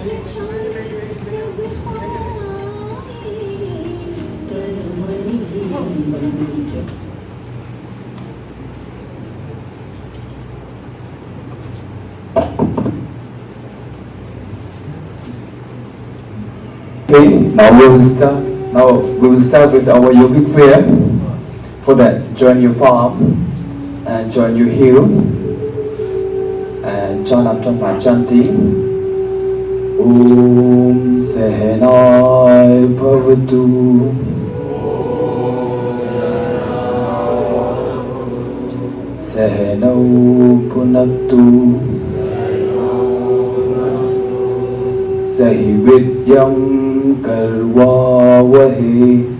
Okay, now we will start. Now we will start with our yogic prayer. For that, join your palm and join your heel and chant after my chanting. Om Sahanai Bhavatu. Sahanau Punaktu. Sahividyam Karvavahe.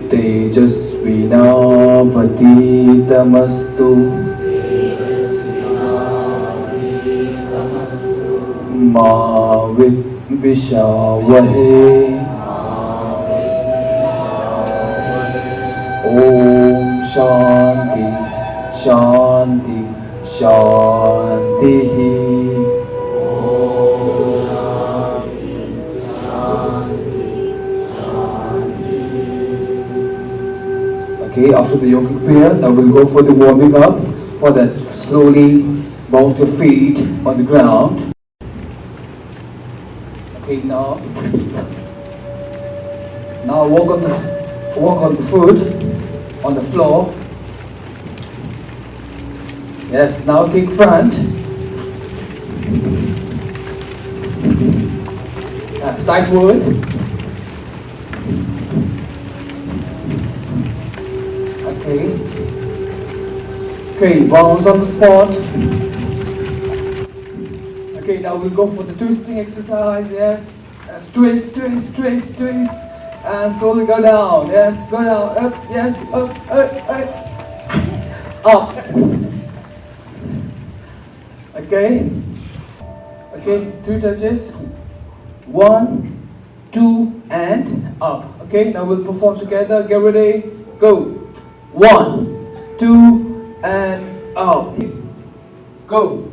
Tejasvinapatitamastu. Ma Vidvishavahe. Om Shanti Shanti Shantihi. Okay, after the yogic prayer, now we'll go for the warming up. For that, slowly bounce your feet on the ground. Okay, now walk on the foot on the floor. Yes, now take front. Sideward. Okay, bounce on the spot. Okay, now we'll go for the twisting exercise. Yes, twist, twist, twist, twist, and slowly go down. Yes, go down. Up. Yes, up, up. Okay. Okay, 2 touches. 1, 2, and up. Okay, now we'll perform together. Get ready. Go. 1, 2, and up. Go.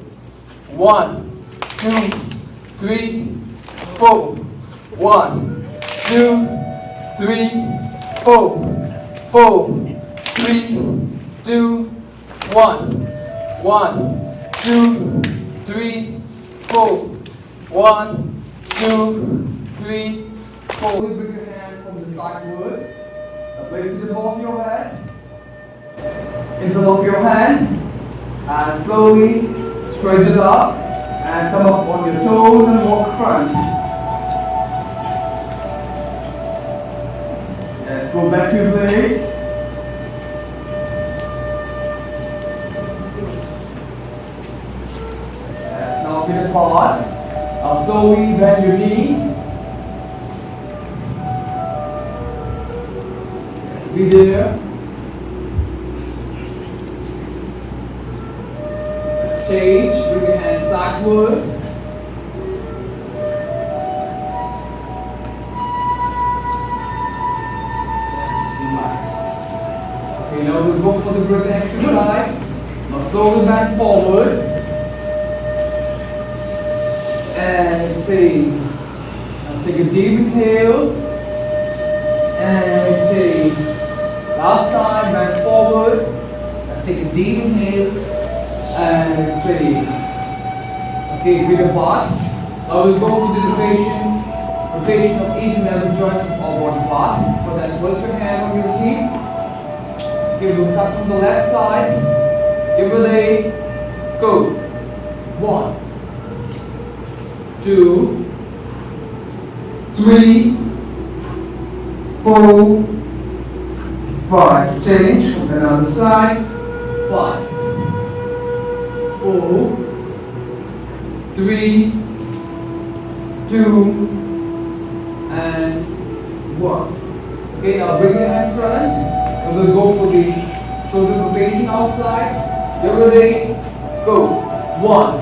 1, 2, 3, 4. 1, 2, 3, 4. 4, 3, 2, 1. 1, 2, 3, 4. 1, 2, 3, 4. Bring your hand from the sideward. Now place it above your head. Interlock your hands and slowly stretch it up and come up on your toes and walk front. Yes, go back to your place. Yes, now feet apart. Now slowly bend your knee. Yes, be there. Change, bring your hand sideward. Yes, relax. Okay, now we'll go for the breathing exercise. Now slowly bend forward. And exhale. Now take a deep inhale. And exhale. Last time, bend forward. Now take a deep inhale. And exhale. Okay, feet apart. Now we'll go for the rotation of each and every joint of our body part. For that, put your hand on your hip. Okay, we'll start from the left side. Give a leg. Go. 1, 2, 3, 4, 5. Change from the other side. 5, 4, 3, 2, and 1. Okay, now bring your hand front. And we'll go for the shoulder rotation outside. Get ready. Go. 1,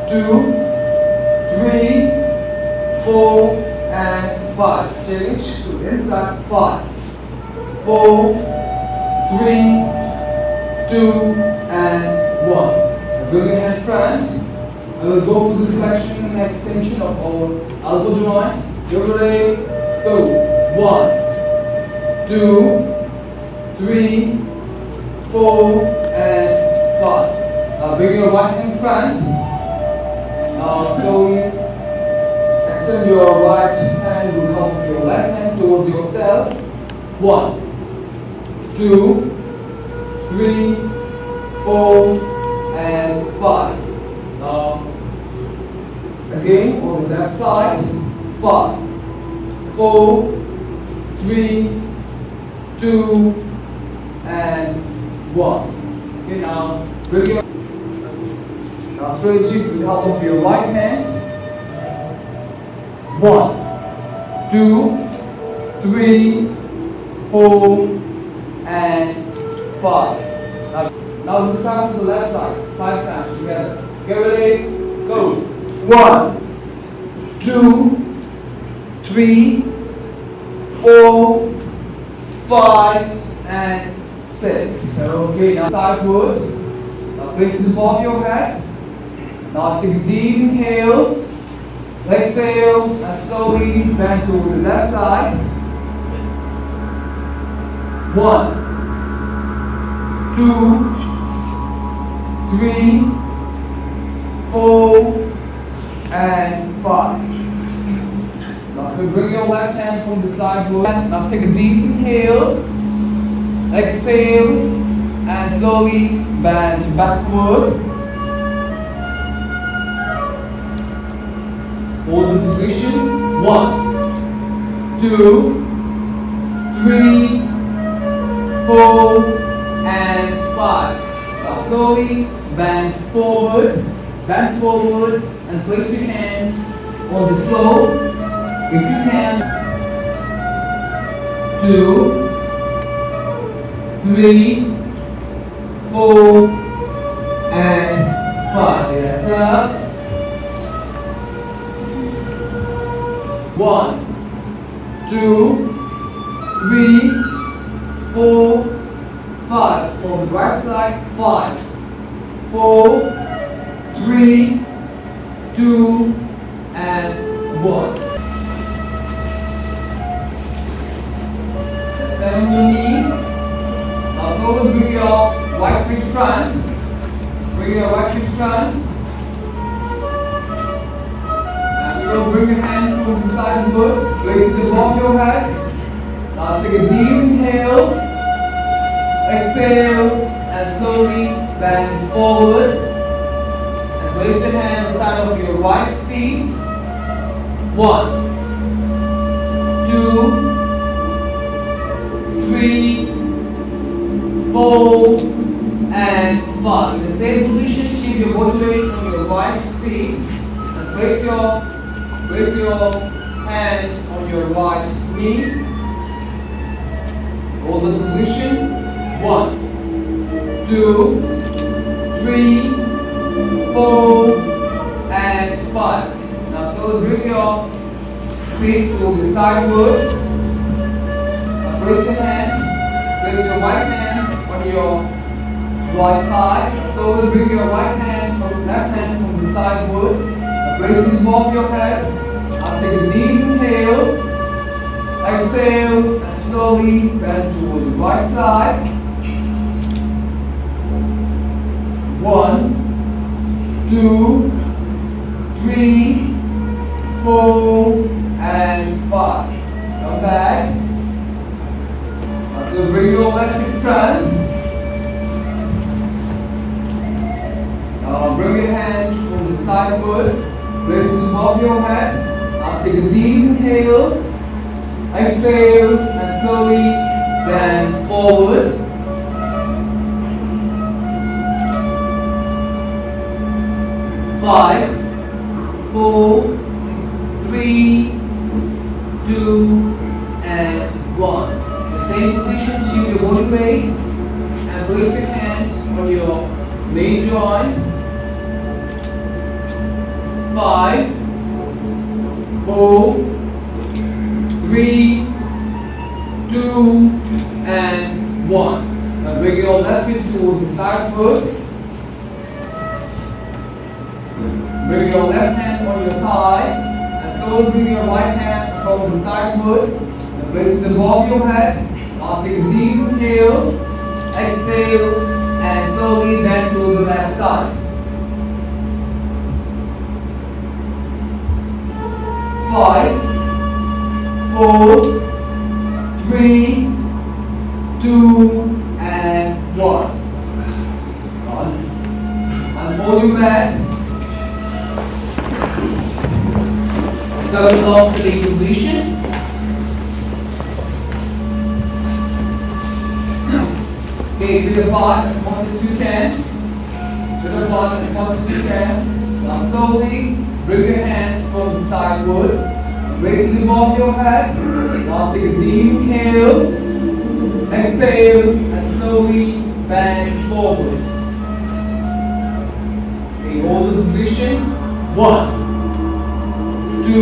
2, 3, 4, and 5. Change to inside. 5, 4, 3, 2, and 1. bring your hand front. I will go for the flexion and extension of our elbow joint. You ready? Go. 1, 2, 3, 4, and 5. Now bring your right hand front. Now slowly extend your right hand with the help of your left hand towards yourself. 1, 2, 3, 4, and 5. Now again on the left side. 5, 4, 3, 2, and 1. Okay, now bring your straight jig with the help of your right hand. 1, 2, 3, 4, and 5. Now we'll start from the left side 5 times together. Get ready? Go. 1, 2, 3, 4, 5, and 6. Okay, now sideward. Now place it above your head. Now take a deep inhale. Exhale and slowly bend to the left side. 1, 2, 3, 4, and 5. Now so bring your left hand from the sideward. Now take a deep inhale. Exhale and slowly bend backward. Hold the position. 1, 2, 3, 4, and 5. Now slowly bend forward, and place your hands on the floor. If you can. 2, 3, 4, and 5. Yes, up. 1, 2, 3, 4, 5. From the right side. 5, 4, 3, 2, and 1. Stand on your knee. Now slowly bring your right foot front. Bring your right foot front. And so bring your hand from the side foot. Place it above your head. Now take a deep inhale. Exhale and slowly bend forward. And place your hand on the side of your right feet. 1, 2, 3, 4, and 5. In the same position, shift your body weight from your right feet and place your hand on your right knee. Hold the position. 1, 2, 3, 4, and 5. Now slowly bring your feet to the sideward. Now place your hands. Place your right hand on your right thigh. Slowly bring your left hand from the sideward. Place it above your head. Now take a deep inhale. Exhale and slowly bend toward the right side. 1, 2, 3, 4, and 5. Come back. So bring your left foot front. Bring your hands from the sideward. Place it above your head. Now take a deep inhale. Exhale and slowly bend forward. 5, 4, 3, 2, and 1. The same position, shift your body weight and place your hands on your main joint. 5, 4, 3, 2, and 1. Now bring your left foot towards the side foot. Bring your left hand on your thigh and slowly bring your right hand from the sideward and place it above your head. Now take a deep inhale, exhale, and slowly bend to the left side. 5, 4, 3, 2, and 1. Unfold your mat. Coming off to the position. Okay, feet apart as much as you can. Feet apart as much as you can. Now slowly bring your hand from the sideward. Raise it above your head. Now take a deep inhale. Exhale and slowly bend forward. Okay, hold the position. 1, 2,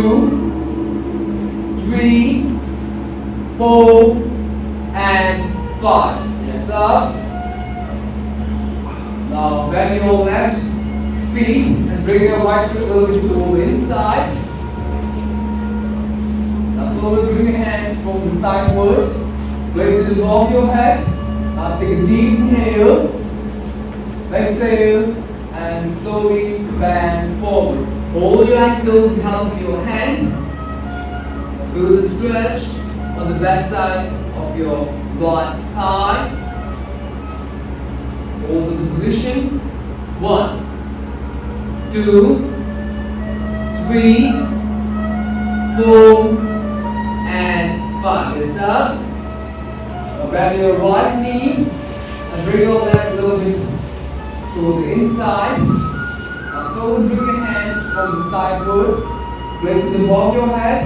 3, 4, and 5. Yes, up. Now bend your left feet and bring your right foot a little bit to the inside. Now slowly bring your hands from the sideward. Place it above your head. Now take a deep inhale. Exhale and slowly bend forward. Hold your ankle behind of your hand. Feel the stretch on the back side of your right thigh. Hold the position. 1, 2, 3, 4, and 5. Yes, up. Now bend your right knee and bring your left a little bit to the inside. Now slowly bring your hands from the sideward. Place it above your head.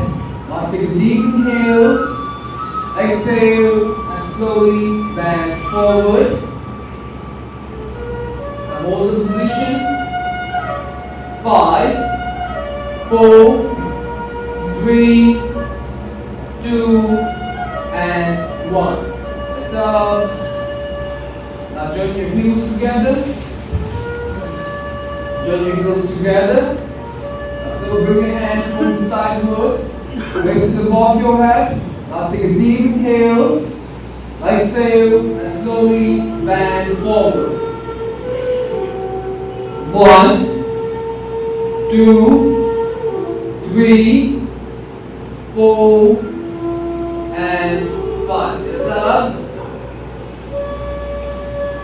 Now take a deep inhale. Exhale and slowly bend forward. Now hold the position. 5, 4, 3, 2, and 1. That's up. Now join your heels together. Join your heels together. Now still bring your hands from the sideward. Place it above your head. Now take a deep inhale. Exhale and slowly bend forward. 1, 2, 3, 4, and 5. Yes, up.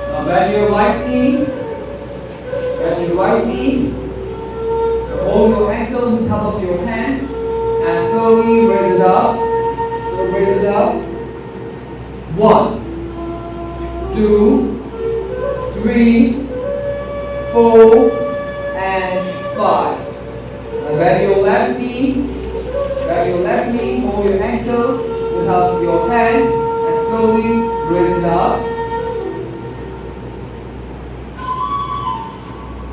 Now bend your right knee. Bend your right knee. Now hold your ankle with the top of your hand and slowly raise it up. So raise it up. 1, 2, 3, 4, and 5. Now bend your left knee. Bend your left knee. Hold your ankle with the help of your hands and slowly raise it up.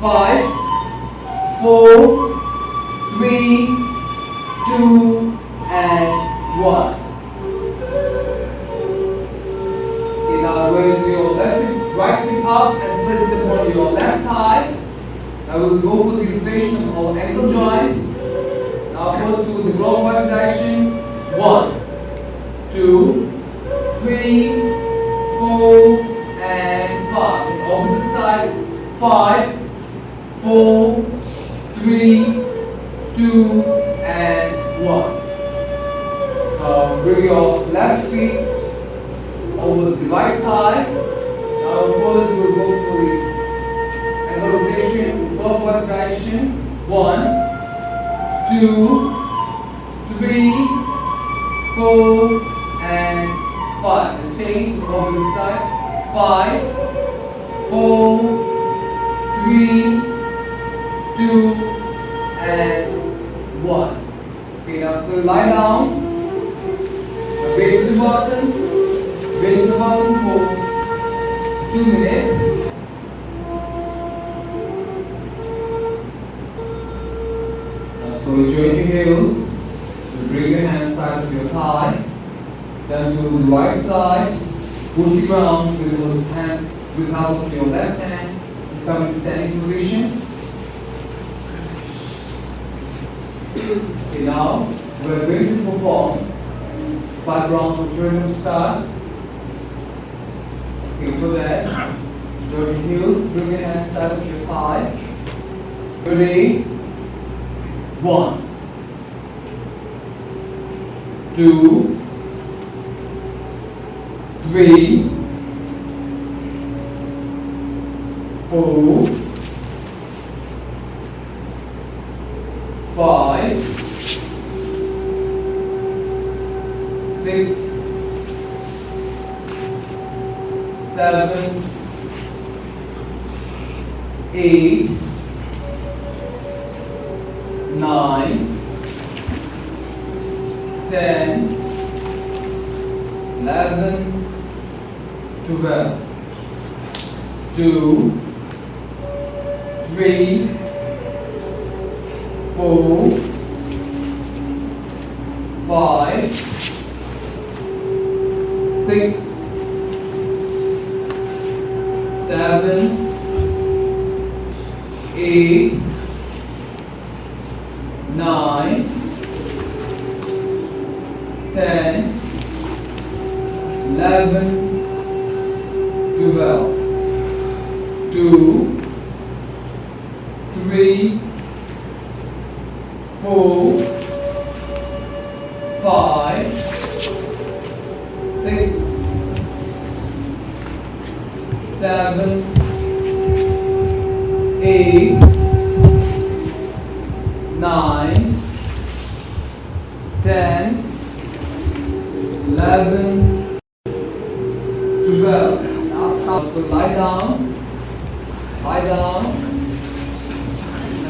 5, 4, 3, 2, and 1. Okay, now raise your right foot up and place it on your left thigh. Now we will go for the elevation of our ankle joints. Now first to the clockwise direction. 1, 2, 3, 4, and 5. And over the side. 5, 4, 3, 2, and 1. Bring your left feet over the right thigh. Now first we will go for the ankle rotation, clockwise direction. 1, 2, 3, 4, and 5. And change over the side. 5, 4, 3, 2, and 1. Okay, now so lie down. Virabhadrasana. Virabhadrasana for 2 minutes. Now so join your heels. Bring your hands side of your thigh. Turn to the right side. Push the ground with the help of your left hand. Come in standing position. Okay, now we're going to perform 5 rounds of rhythm start. Okay, for that, join your heels, bring your hands side of your thigh. Ready? 1, 2, 3, 4, 5, 6, 7, 8, 9, 10, 11, 12, 2, 3, 4, 5, 6, 7, 8, 9, 10, 11, 12, 2, 3, 4, 5, 6, 7, 8, 9, 10, 11, 12. Now start to lie down,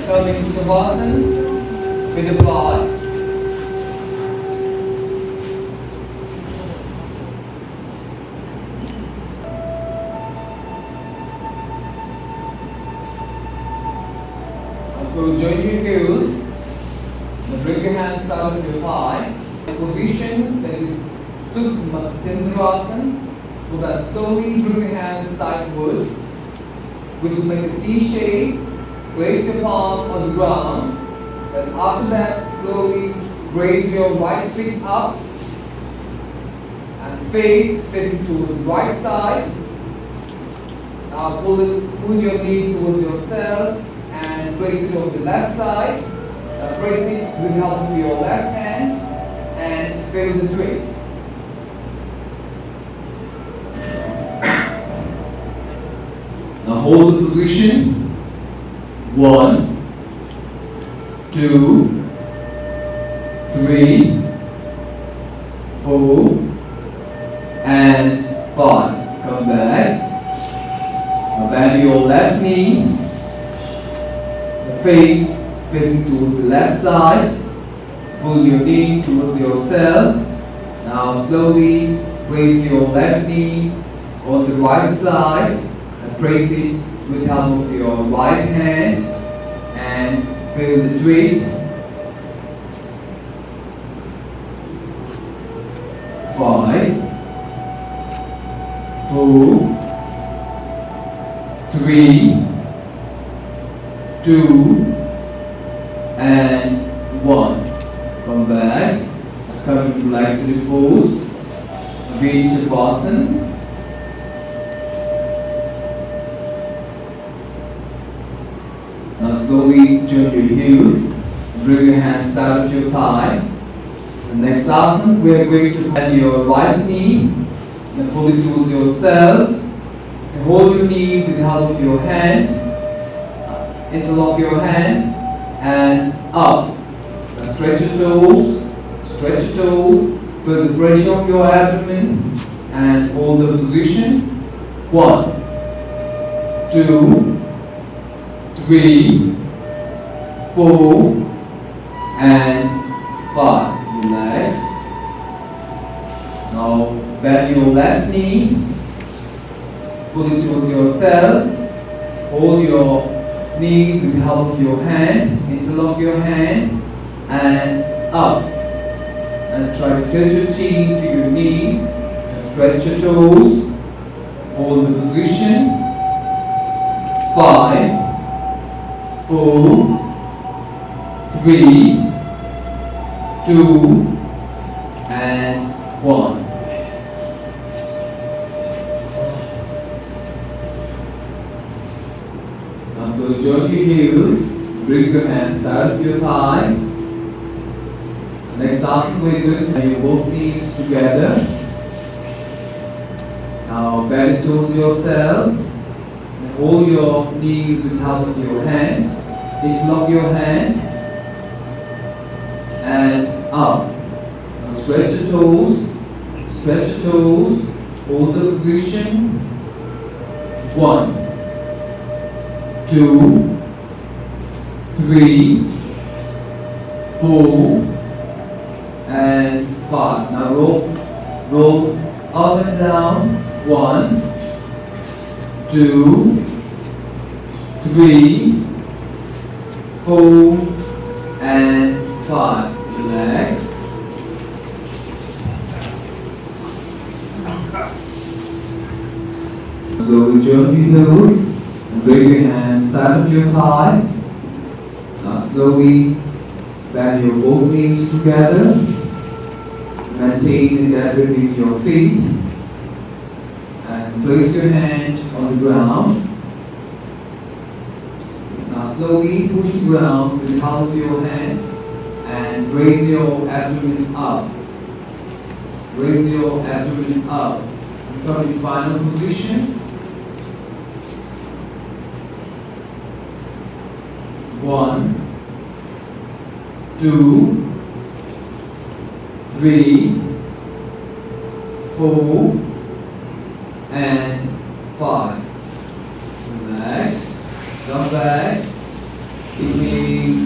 come into Shavasana with the blood. So join your heels, bring your hands out of your thigh. The position that is Sukha Sindhurasana. So that slowly bring your hands sideways, which is like a T shape. Place your palm on the ground. Then after that, slowly raise your right feet up and face towards the right side. Now pull your knee towards yourself and place it over the left side. Press it with the help of your left hand and feel the twist. Now hold the position. 1, 2, 3, 4, and 5. Come back. Now bend your left knee. The face faces towards the left side. Pull your knee towards yourself. Now slowly place your left knee on the right side and place it with the help of your right hand and feel the twist. 5, 4, 3, 2, and 1. Come back. Come to laxative pose. Virya Shavasana. Now slowly turn your heels, bring your hands out of your thigh. The next asana, we are going to bend your right knee and pull it towards yourself. And hold your knee with the help of your hand. Interlock your hands and up. Now stretch your toes, feel the pressure of your abdomen and hold the position. 1, 2, 3, 4, and 5. Relax. Now bend your left knee, pull it towards yourself, hold your knee with the help of your hand, interlock your hand, and up. And try to tilt your chin to your knees, and stretch your toes, hold the position. 5, 4, 3, 2, and 1. Now slowly join your heels, bring your hands out of your thigh. Next asana we're going to have your both knees together. Now bend towards yourself and hold your knees with the help of your hand. Interlock your hand and up. Now stretch your toes, hold the position. 1, 2, 3, 4, and 5. Now roll up and down. 1, 2, 3, 4, and 5. Relax. Slowly join your heels and bring your hands side of your thigh. Now slowly bend your both knees together. Maintain that between your feet. And place your hand on the ground. Now slowly push the ground with the help of your hand and raise your abdomen up. Raise your abdomen up. Come in final position. 1, 2, 3, 4, and 5. Relax. Come back. Inhale,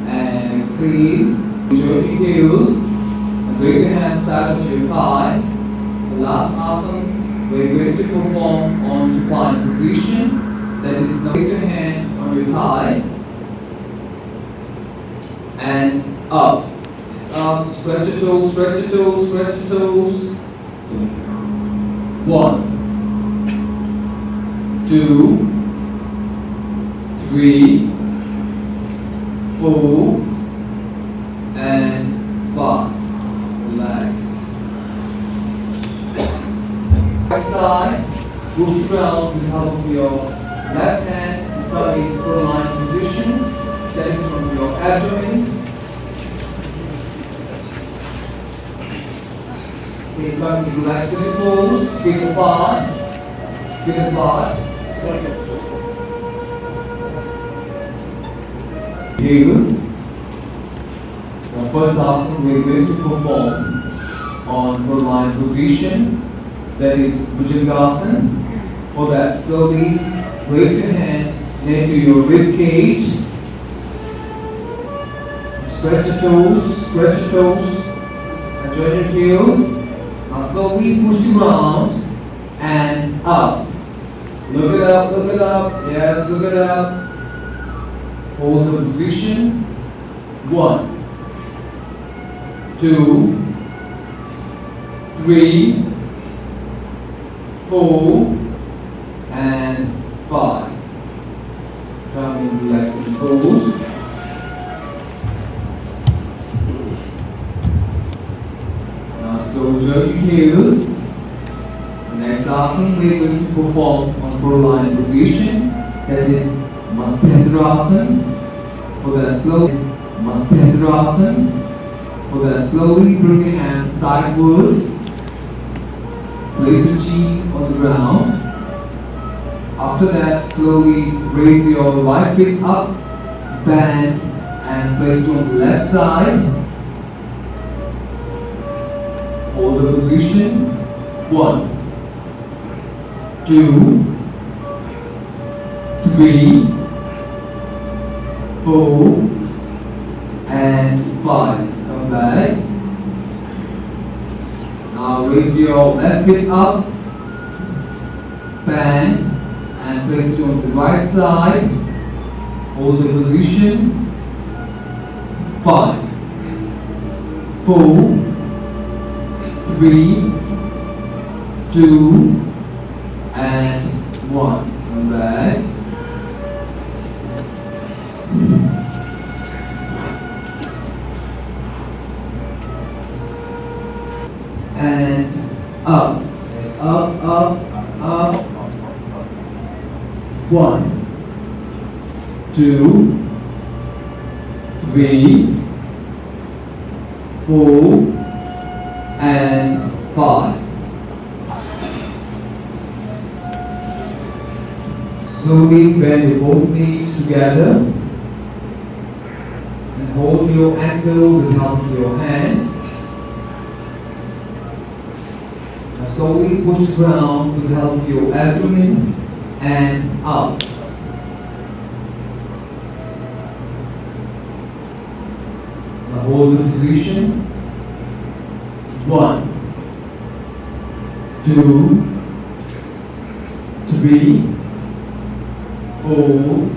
and exhale. Join your heels and bring your hands out of your thigh. The last asana we're going to perform on supine position. That is, now place your hand on your thigh and up. Up, stretch your toes, stretch your toes, stretch your toes. 1, 2, 3, 4, and 5. Relax. Right side, push ground with the help of your left hand, probably in proline position. That is from your abdomen. You come to relax in the pose, feet apart, heels. The first asana we are going to perform on proline position, that is Bhujangasana. For that, slowly raise your hand near to your rib cage. Stretch your toes, and join your heels. Now slowly push the ground and up. Look it up. Yes, look it up. Hold the position. 1, 2, 3, 4, and 5. Come in relaxing pose. So join your heels. Next asana we are going to perform on proline position, that is Matsyendrasana. For that slowly bring your hands sideward. Place your chin on the ground. After that, slowly raise your right foot up, bend, and place it on the left side. Hold the position. 1, 2, 3, 4, and 5. Come back. Now raise your left foot up, bend, and place it on the right side. Hold the position. 5, 4, 3, 2, and 1. Come back. 1, 2, 3, 4, and 5. Slowly bend your both knees together and hold your ankle with the help of your hand. Now slowly push the ground with the help of your abdomen and up. Now hold the position. 1, 2, 3, 4,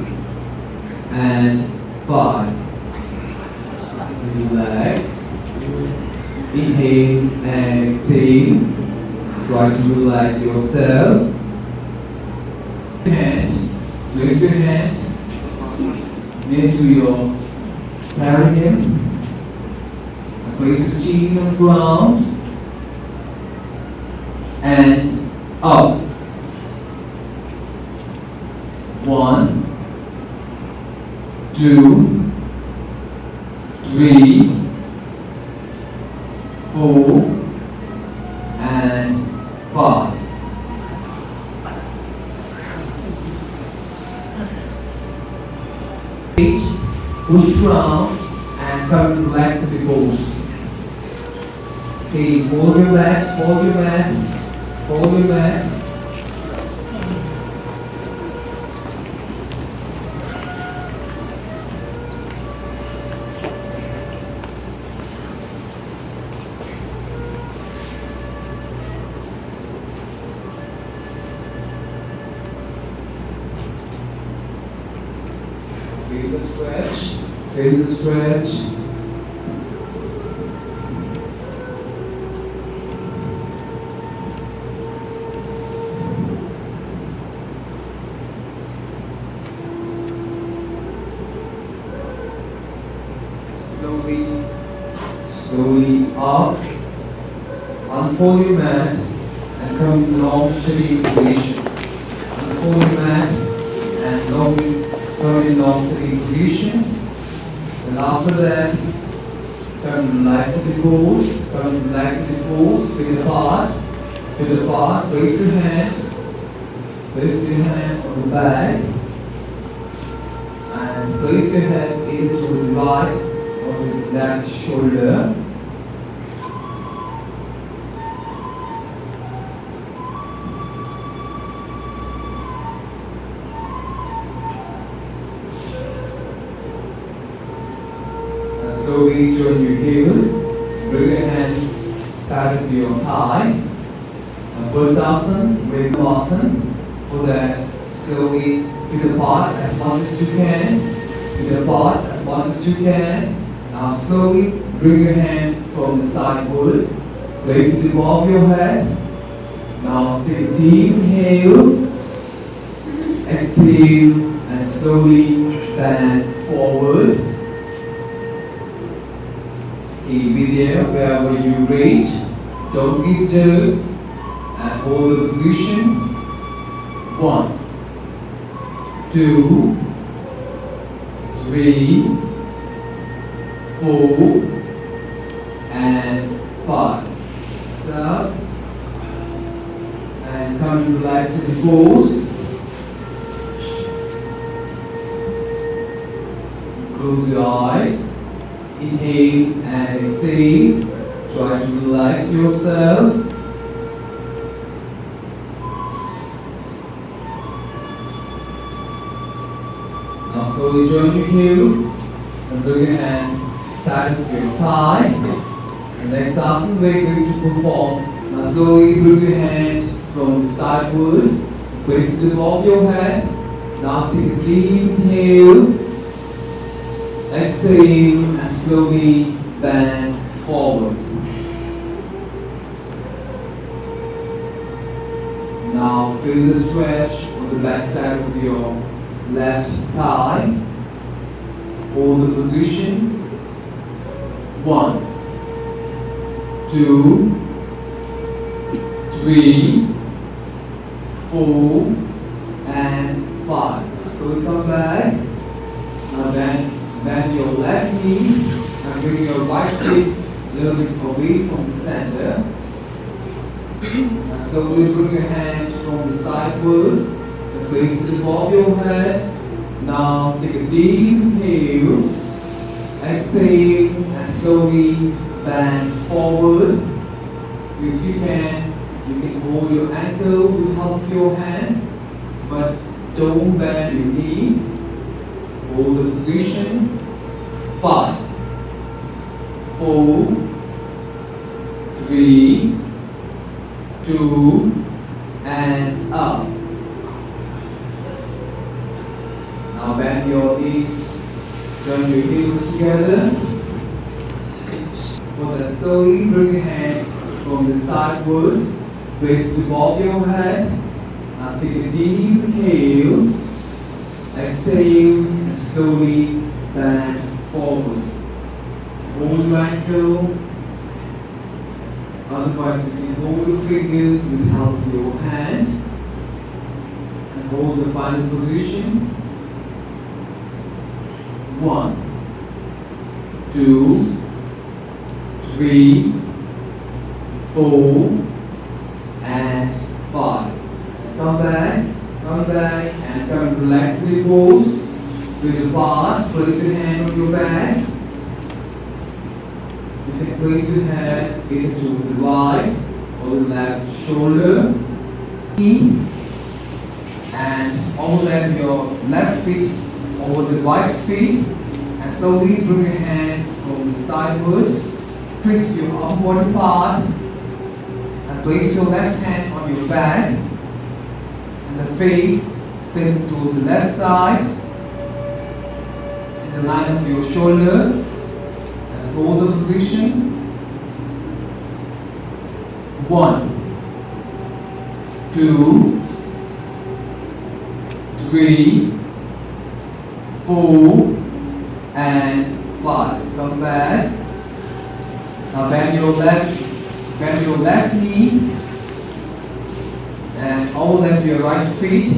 and 5. Relax. Inhale and exhale. Try to relax yourself. Place your hand into your perineum. Place your chin on the ground and up. 1, 2, 3, 4, and 5. Push ground and come to relaxed pose. Okay, fold your mat, fold your mat, fold your mat. Feel the stretch, feel the stretch. Slowly up, unfold your mat and come to long sitting position. Unfold your mat and come in long sitting position. And after that, come to relaxing pose. Come to relaxing pose. Feet apart. Place your hand. Place your hand on the back. And place your head into the right or the left shoulder. Slowly join your heels, bring your hand side of your thigh. First asana, Vedasana. For that, slowly feet apart as much as you can. Feet apart as much as you can. Now slowly bring your hand from the sideward, place it above your head. Now take a deep inhale, exhale, and slowly bend forward. Be there wherever you reach. Don't be disturbed and hold the position. 1, 2, 3, 4, and 5. Stop and come to relaxing pose. Close your eyes. Inhale and exhale. Try to relax yourself. Now slowly join your heels and bring your hand side of your thigh. The next asana we're going to perform. Now slowly bring your hand from the sideward, place it above your head. Now take a deep inhale. Exhale and slowly bend forward. Now feel the stretch on the back side of your left thigh. Hold the position. 1, 2, 3, 4, and 5. slowly come back. Now bend your left knee and bring your right foot a little bit away from the center. And slowly bring your hand from the sideward and place it above your head. Now take a deep inhale, exhale, and slowly bend forward. If you can hold your ankle with the help of your hand, but don't bend your knee. Hold the position. 5, 4, 3, 2, and up. Now bend your knees, join your heels together. For that, slowly bring your hand from the sideward, place it above your head. Now take a deep inhale, exhale, and slowly bend forward. Hold your ankle. Otherwise, you can hold your fingers with the help of your hand and hold the final position. 1, 2, 3, 4, and 5. Come back, and come in relaxing pose. With your part, place your hand on your back. You can place your hand either to the right or the left shoulder. And overlap your left feet over the right feet. And slowly bring your hand from the sideward. Twist your upper body part. And place your left hand on your back. And the face faces towards the left side. In the line of your shoulder. Hold the position. 1, 2, 3, 4, and 5. Come back. Now bend your left knee and overlap your right feet.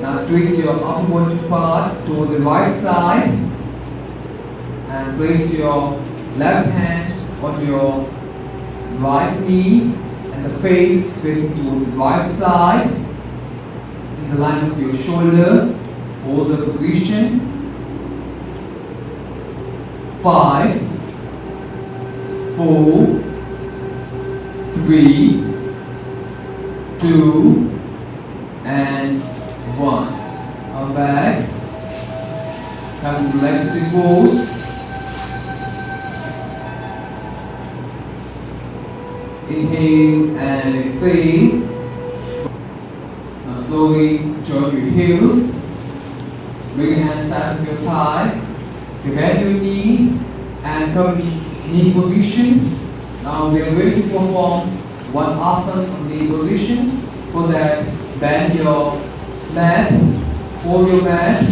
Now twist your upper body part toward the right side. And place your left hand on your right knee and the face facing towards the right side. In the line of your shoulder, hold the position. 5, 4, 3, 2, and 1. Come back. Come to relaxing pose. Inhale and exhale. Now slowly join your heels. Bring your hands side of your thigh. Bend your knee and come in knee position. Now we are going to perform one asana on knee position. For that, bend your mat, fold your mat.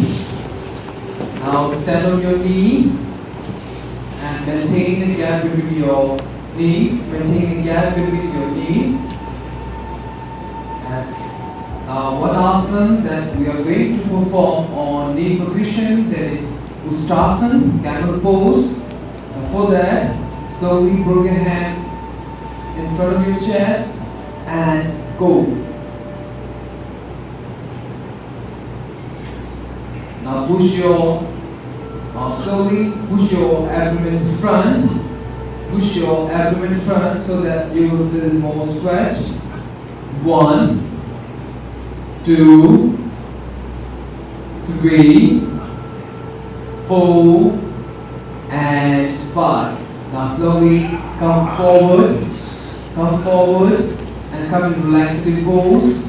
Now stand on your knee and maintain the gap between your knees, maintain the gap between your knees. As one asana that we are going to perform on knee position, that is Uttanasana, camel pose. And for that, slowly bring your hand in front of your chest and go. Now slowly push your abdomen in front. Push your abdomen in front so that you will feel more stretch. 1, 2, 3, 4, and 5. Now slowly come forward, and come in relaxing pose.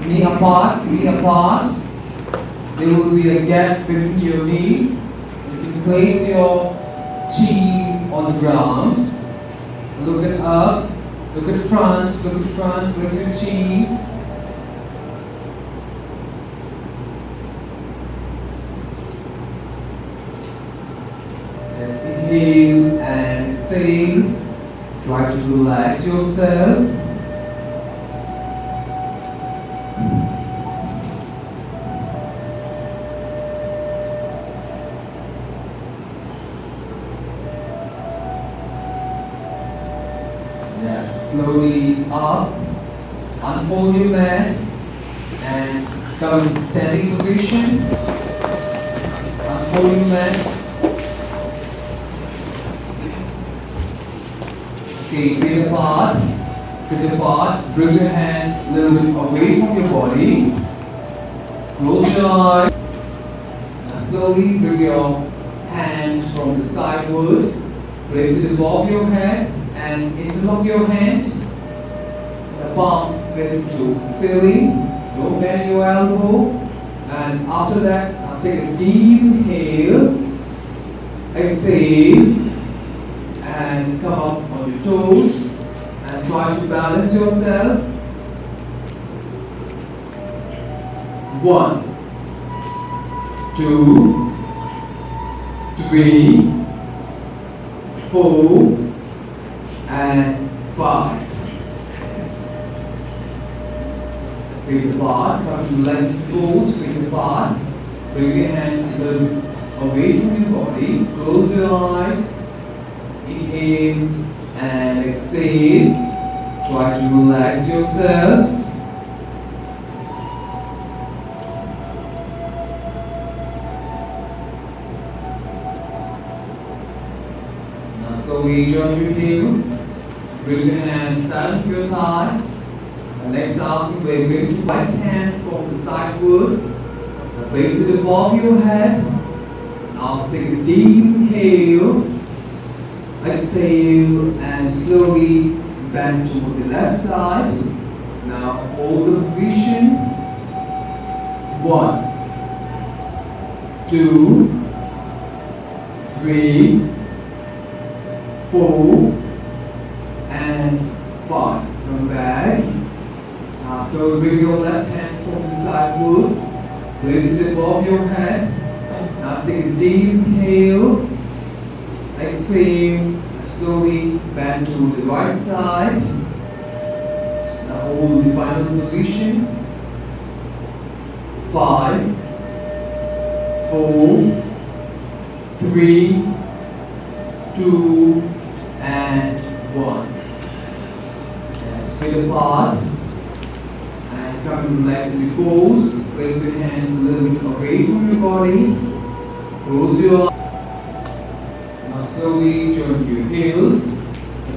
Knee apart. There will be a gap between your knees. You can place your chin on the ground. Look at up, look at front, place your chin. Just inhale and exhale. Try to relax yourself. slowly up, unfold your mat, and come in standing position, unfold your mat. Okay, feet apart, bring your hands a little bit away from your body, close your eyes, and slowly bring your hands from the sideward, place it above your head and interlock your hand, the palm facing to the ceiling, don't bend your elbow, and after that, now take a deep inhale, exhale, and come up on your toes and try to balance yourself. 1, 2, 3, 4, and 5. Yes. Feet apart, come to legs close, feet apart. Bring your hand a little away from your body. Close your eyes. Inhale and exhale. Try to relax yourself. Now slowly join your heels. Bring your hand side of your thigh. And next asana, we're going to right hand from the sideward. Now place it above your head. Now take a deep inhale. Exhale and slowly bend to the left side. Now hold the position. 1, 2, 3, 4, and 5. Come back. Now slowly bring your left hand from the sideward. Place it above your head. Now take a deep inhale. Exhale, slowly bend to the right side. Now hold the final position. 5, 4, 3, 2, and 1. Yes, feet apart. And come to relax the pose. Place your hands a little bit away from your body. Close your eyes. Slowly join your heels,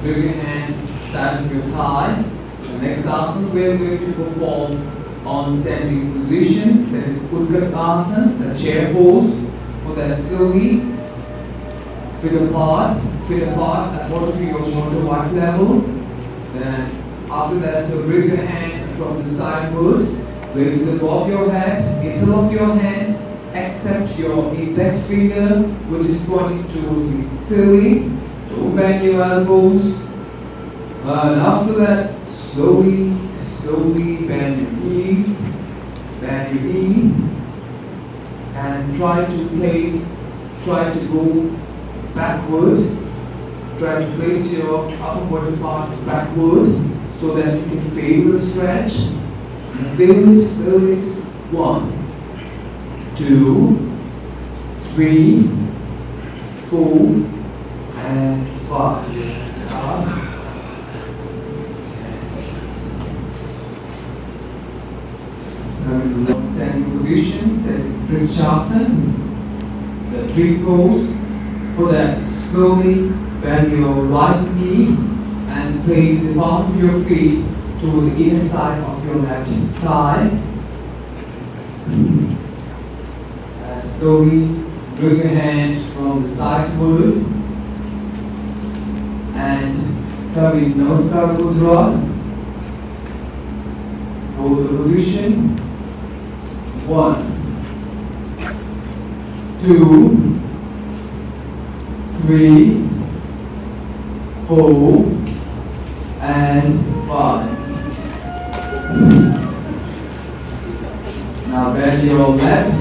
bring your hand side of your thigh. The next asana we are going to perform on standing position, that is Utkatasana, the chair pose. For that, slowly feet apart according to your shoulder width level. Then after that, so bring your hand from the sideward, place it above your head, interlock your hand. Accept your index finger, which is pointing towards the ceiling. Don't bend your elbows. And after that, slowly bend your knees. Bend your knee. And try to go backward. Try to place your upper body part backward so that you can feel the stretch. And feel it. 1, 2, 3, 4, and 5. Up. Yes. Coming to standing position, that is Vrikshasana, the tree pose. For that, slowly bend your right knee and place the palm of your feet to the inner side of your left thigh. Slowly bring your hand from the sideward and come in Namaskar Mudra. Hold the position. 1, 2, 3, 4, and 5. Now bend your left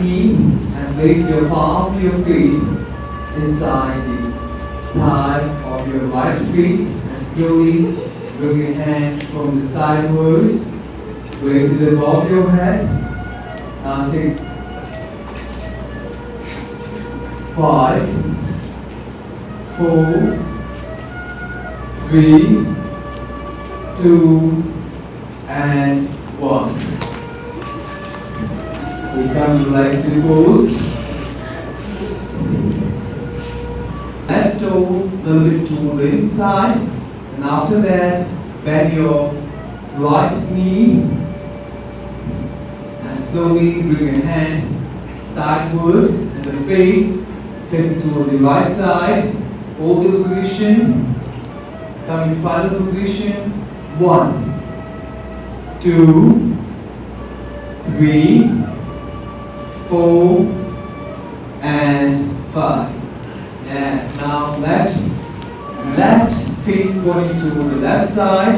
knee and place your palm of your feet inside the thigh of your right feet and slowly bring your hand from the sideward, place it above your head. Now take 5, 4, 3, 2, and 1. We come to relax your pose. Left toe a little bit to the inside, and after that, bend your right knee and slowly bring your hand sideward and the face faces toward the right side. Hold the position. Come in final position. 1, 2, 3, 4, and 5. Yes, now left feet pointing to the left side,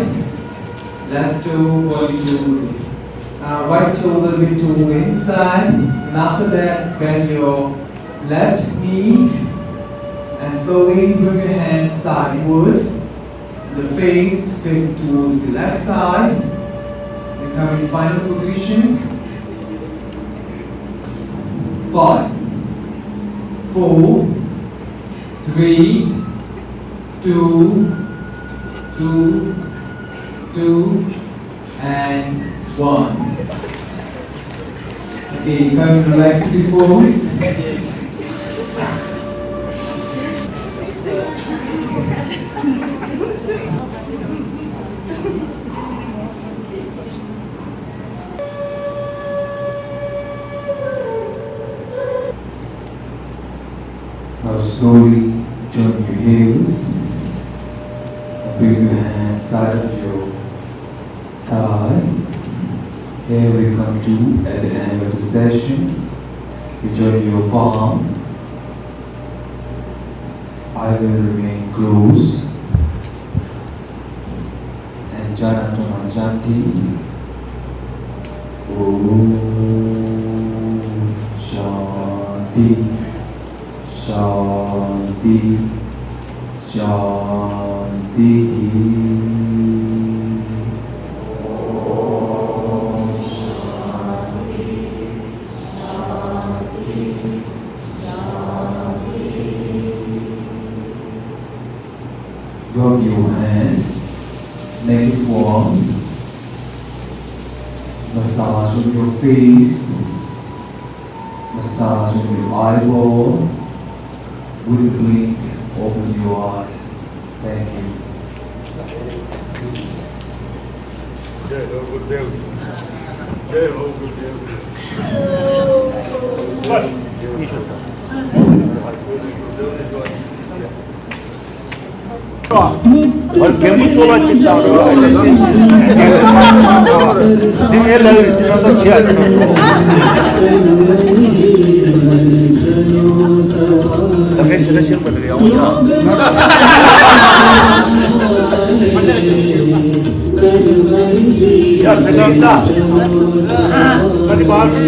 left toe pointing to right toe a little bit to the inside, and after that bend your left knee and slowly bring your hands sideward, the face faces towards the left side, and come in final position. 5, 4, 3, 2, 2, and 1. Okay, come and relax your pose. Now slowly join your heels. Bring your hands side of your thigh. Here we come to at the end of the session. You join your palm. I will remain close. And Janatoma Janti. Om Shanti. Shanti, Shanti. Om Shanti, Shanti, Shanti. Rub your hands, make it warm. Massage on your face, massage on your eyeball. With the blink, open your eyes. Thank you. Ya sekarang tadi baru ya